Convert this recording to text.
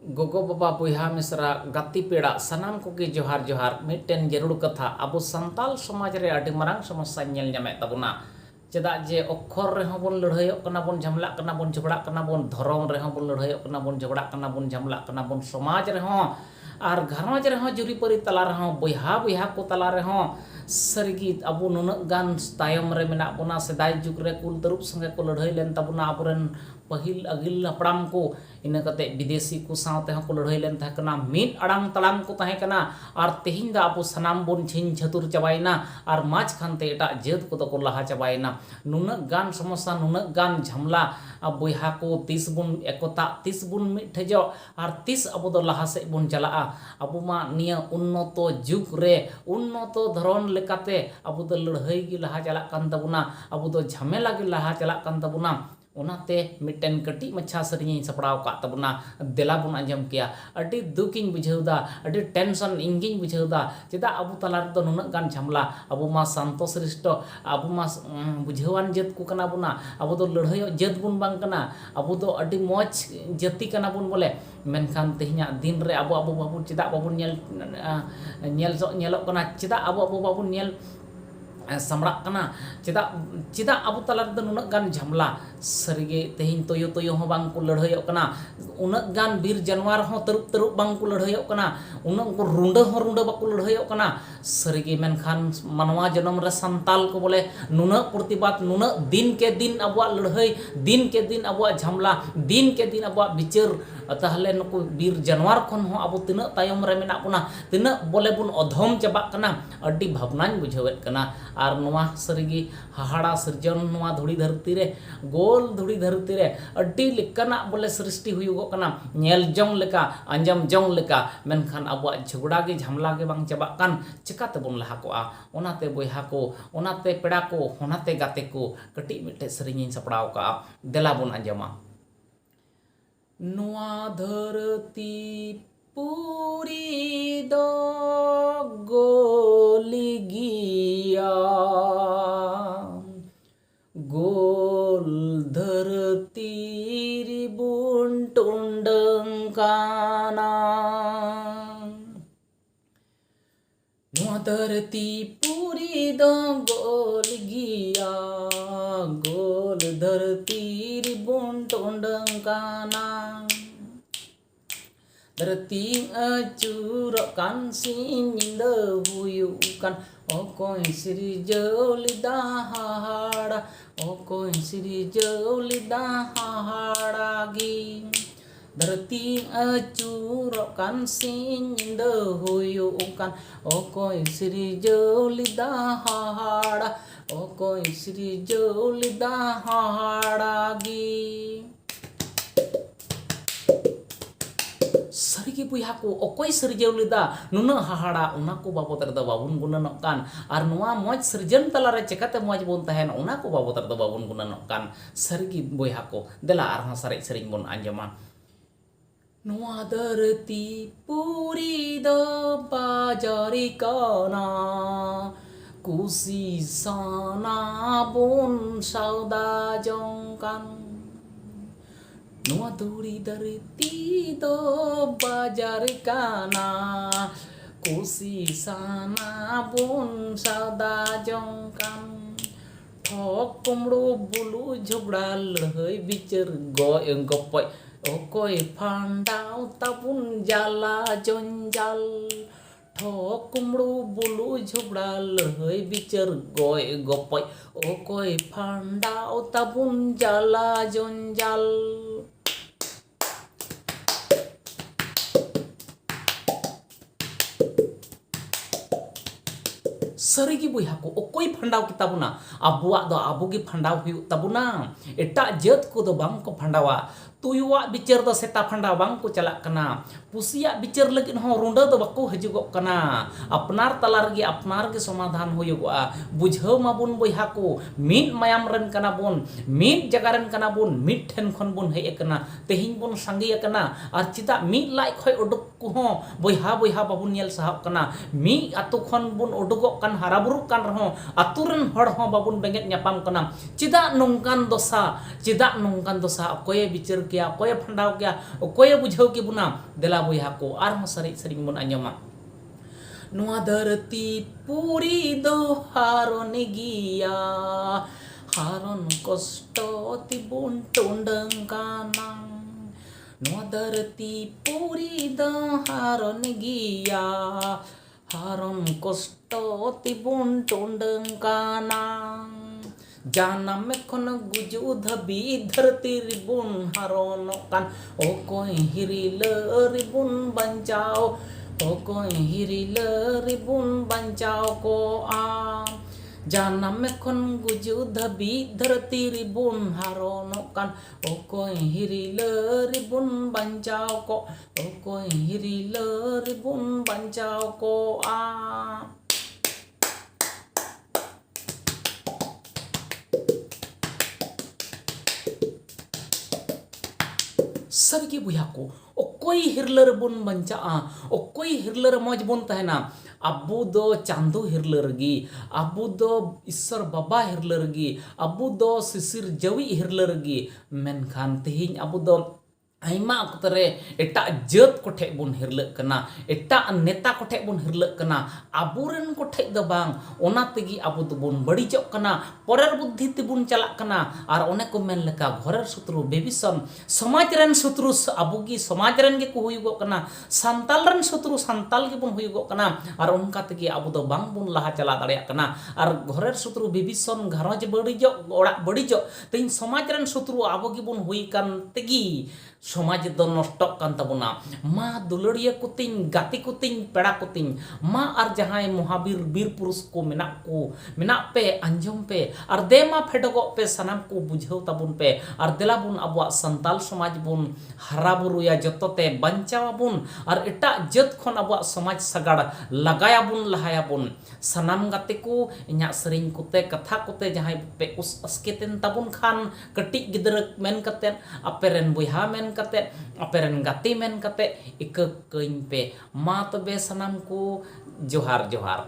गोगो बाबा बुहा मिश्रा गति पेड़ा सनाम कोगे जोहार जोहार मिट्टन जरूर कथा अब संताल समाज रे अडी मरांग समस्या नेल ᱧᱟᱢᱮᱫ ᱛᱟᱵᱚᱱᱟ ᱪᱮᱫᱟᱜ ᱡᱮ ᱚᱠᱷᱚᱨ ᱨᱮᱦᱚᱸ ᱵᱚᱱ ᱞᱟᱹᱲᱦᱟᱹᱭᱚᱜ ᱠᱟᱱᱟ ᱵᱚᱱ ᱡᱷᱟᱢᱞᱟᱜ ᱠᱟᱱᱟ ᱵᱚᱱ ᱡᱷᱚᱜᱲᱟᱜ ᱠᱟᱱᱟ ᱵᱚᱱ ᱫᱷᱚᱨᱚᱢ ᱨᱮᱦᱚᱸ ᱵᱚᱱ ᱞᱟᱹᱲᱦᱟᱹᱭᱚᱜ ᱠᱟᱱᱟ ᱵᱚᱱ ᱡᱷᱚᱜᱲᱟᱜ ᱠᱟᱱᱟ ᱵᱚᱱ ᱡᱷᱟᱢᱞᱟᱜ ᱠᱟᱱᱟ ᱵᱚᱱ समाज ᱨᱮᱦᱚᱸ आर घरज रहा जुरीपरी तला रहा बहा बहा को तला रहा सारिगी अब नुनाग गान तायम रे मेना बोना सेदाय जुग रे कुल तरुप संगे को लड़ाई लेन तबना आबरन पहिल अगिल हपड़ाम को इना कते विदेशी को सावते को लड़ाई लेन था मीन अड़ांग तलांग को तहे कना आर तेहिं दा अब सनाम बोन छिन छतुर चबाइना आर माच खानते एटा जेद को तो लहा चबाइना नुनाग गान समस्या नुनाग गान झमला बहा को तीस बुन एकता तीस बुन मिठेजो आर तीस अब दो लहा से बुन चला अब मा निया उन्नत जुग रे उन्नत धरन लेकाते अब दो लड़ाई गी लहा चला कान तबुना अब दो झमेला गी लहा चला कान तबुना ओनाते मिट्टन कटी मच्छा सरिኝ सपड़ाव का तबना देला बुन अंजम किया अडी दुकिन बुझेउदा अडी टेंशन इंगिन बुझेउदा चेदा अब तला रे नुना गान झमला अब मा शांत श्रेष्ठ अब मा बुझेवान जेत को कना बुना अब दो लड़ाई जेत बुन बांग कना अब दो अडी मौज जति कना बुन बोले मेनखान तेहिया दिन रे अब अब बाबू चेदा बाबू नेल कना चेदा अब बाबू नेल समड़ा कना चेदा चेदा अब तला रे नुना गान झमला सरिगे तेहिं तोयो तोयो हो बांग को लड़ाई कना उना गान बीर जानवर हो तरुप तरुप बांग को लड़ाई कना उना को रुंडा हो रुंडा बाको लड़ाई कना सरिगे मेनखान मानवा जन्म रे संताल को बोले नुना प्रतिबाद नुना दिन के दिन अब लड़ाई दिन के दिन अब झमला दिन के दिन अब विचार ताहले नुको बीर जानवर खन हो अब तिना तायम रे मेना बोना तिना बोले बुन अधम चबा कना अड्डी भावनाñ बुझावेत कना आर नुआ सरिगी हाहाड़ा सृजन नुआ धुड़ी धरती रे गोल धुड़ी धरती रे अड्डी लेकना बोले सृष्टि हुयुगो कना नेल जंग लेका अंजम जंग लेका मेनखान अब झगड़ा गे झमला गे बांग चबा कान चिकाते बुन लहा कोआ ओनाते बयहा को ओनाते पेड़ा को ओनाते गाते को कटी मिटे सरिኝ सपड़ाव का देला बुन अंजमा नुआ धरती पूरी दो गोली गिया गोल धरती रिबुन टुंडंकाना नुआ धरती पूरी दो गोल गिया गोल धरती रिबुन टुंडंकाना धरती अचूरकान सिंद हुयुकान ओकोय श्री जौलिदा हाहाड़ा ओकोय श्री जौलिदा हाहाड़ागी धरती अचूरकान सिंद हुयुकान ओकोय श्री जौलिदा हाहाड़ा ओकोय श्री जौलिदा हाहाड़ागी सरिगे बुहा को अकोय सृजव लेदा नुना हाहाड़ा उना को बाबत रे बाबुन गुणनक कान आर नुआ मौज सृजन तला रे चेकाते मौज बोन तहेन उना को बाबत रे बाबुन गुणनक कान सरिगे बुहा को देला आरहा सारे सरिñ बोन आंजमा नुआ धरती पूरी दो बाजारी काना कुसी साना बोन सौदा जंकान नुआ धुड़ी धरती दो बाजार काना कुसी साना बोन सौदा जंकान ठक कुमड़ो बुलू झगड़ा लड़ाई बिचार गपय ओकोय फांडाव ताबुन जाला जंजाल ठक कुमड़ो बुलू झगड़ा लड़ाई बिचार गपय ओकोय फांडाव ताबुन जाला जंजाल सरिगी बुहा को ओकोय फंडाव की तबुना अबुआ दो आबुगी फंडाव हुयु तबुना एटा जेत को दो बांग को फंडावा तुयुआ बिचार दो सेता फंडाव बांग को चला कना पुसिया बिचार लगिन हो रुंडा दो बाको हजुगो कना अपनार तलार गे अपनार गे समाधान हुयुगोआ बुझाव माबुन बुहा को मिट मायाम रन कना बोन मिट जगा रन कना बोन मिट ठेन खन बोन हे कना तेहिं बोन संगी कना आर चिता मिट लाइ खय उडुक को हो बुहा बुहा बाबुन नेल साहब कना मी आतु खन बोन उडुगो कान हाराबुरु कान रहो आतुरन हड़ हो बाबुन बेंगेत न्यापाम कना चिदा नोंकान दोसा अकोय बिचार किया कोई फंडाव किया कोई बुझाव के बुना देला बुया को आर हो सरी सरी बन आंजमा नुआ धरती पूरी दो हारोन गिया हारोन कष्ट तिबुन टोंडंग कानां नुआ धरती पूरी दो हारोन गिया हारोन कष्ट तिबुन टोंडंग कानां जानम खन गुजु धबी धरती रिबुन हारोन कान ओकोय हिरिल रिबुन बंचाओ ओकोय हिरिल रिबुन बंचाओ को आम जानम खन गुजु धबी धरती रिबुन हारोन कान ओकोय हिरिल रिबुन बंचाओ को ओकोय हिरिल रिबुन बंचाओ को आम सबके बुया को कोई हिरलर बुन बंचा कोई हिरलर मौज बुन तहना अबू दो चांदो हिरलर गी अबू दो ईश्वर बाबा हिरलर गी अबू दो शिशिर जवी हिरलर गी मेनखान तेहिं अबू दो आइमा अक्तरे एटा जत कोठे बुन हिरलक कना एटा नेता कोठे बुन हिरलक कना आबुरेन कोठे द बांग ओना तेगी आबु दबुन बड़ीजोक कना परेर बुद्धि तिबुन चलाक कना आर ओने को मेन लेका घरेर शत्रु बेबिसन समाज रेन शत्रु आबुगी समाज रेन गे को हुयुगो कना संताल रेन शत्रु संताल गे बुन हुयुगो कना आर ओनका तेगी आबु दो बांग बुन लहा चला दाड़िया कना आर घरेर शत्रु बेबिसन घरज बड़ीजो ओड़ा बड़ीजो तेइन समाज रेन शत्रु आबुगी बुन हुई कान तेगी समाज दो नष्टक कान तबुना मा दुलड़िया कुतिन गाती कुतिन पेड़ा कुतिन मा आर जहां महावीर वीर पुरुष को मेना पे अंजम पे आर देमा फेडगो पे सनाम को बुझाव तबुन पे आर देला बुन अबवा संताल समाज बुन हरा बुरुया जतोते बंचावा बुन आर एटा जत खन अबवा समाज सगाड़ लगाया बुन लहाया बुन सनाम गाते को इन्या सरिंग कुते कथा कुते जहां पे उस अस्केतेन तबुन खान कटी गिदर मेन कते अपेरेन बुहा मेन कते अपेरेन गाती मेन कते इक कइन पे मा तबे सनाम को जोहार जोहार।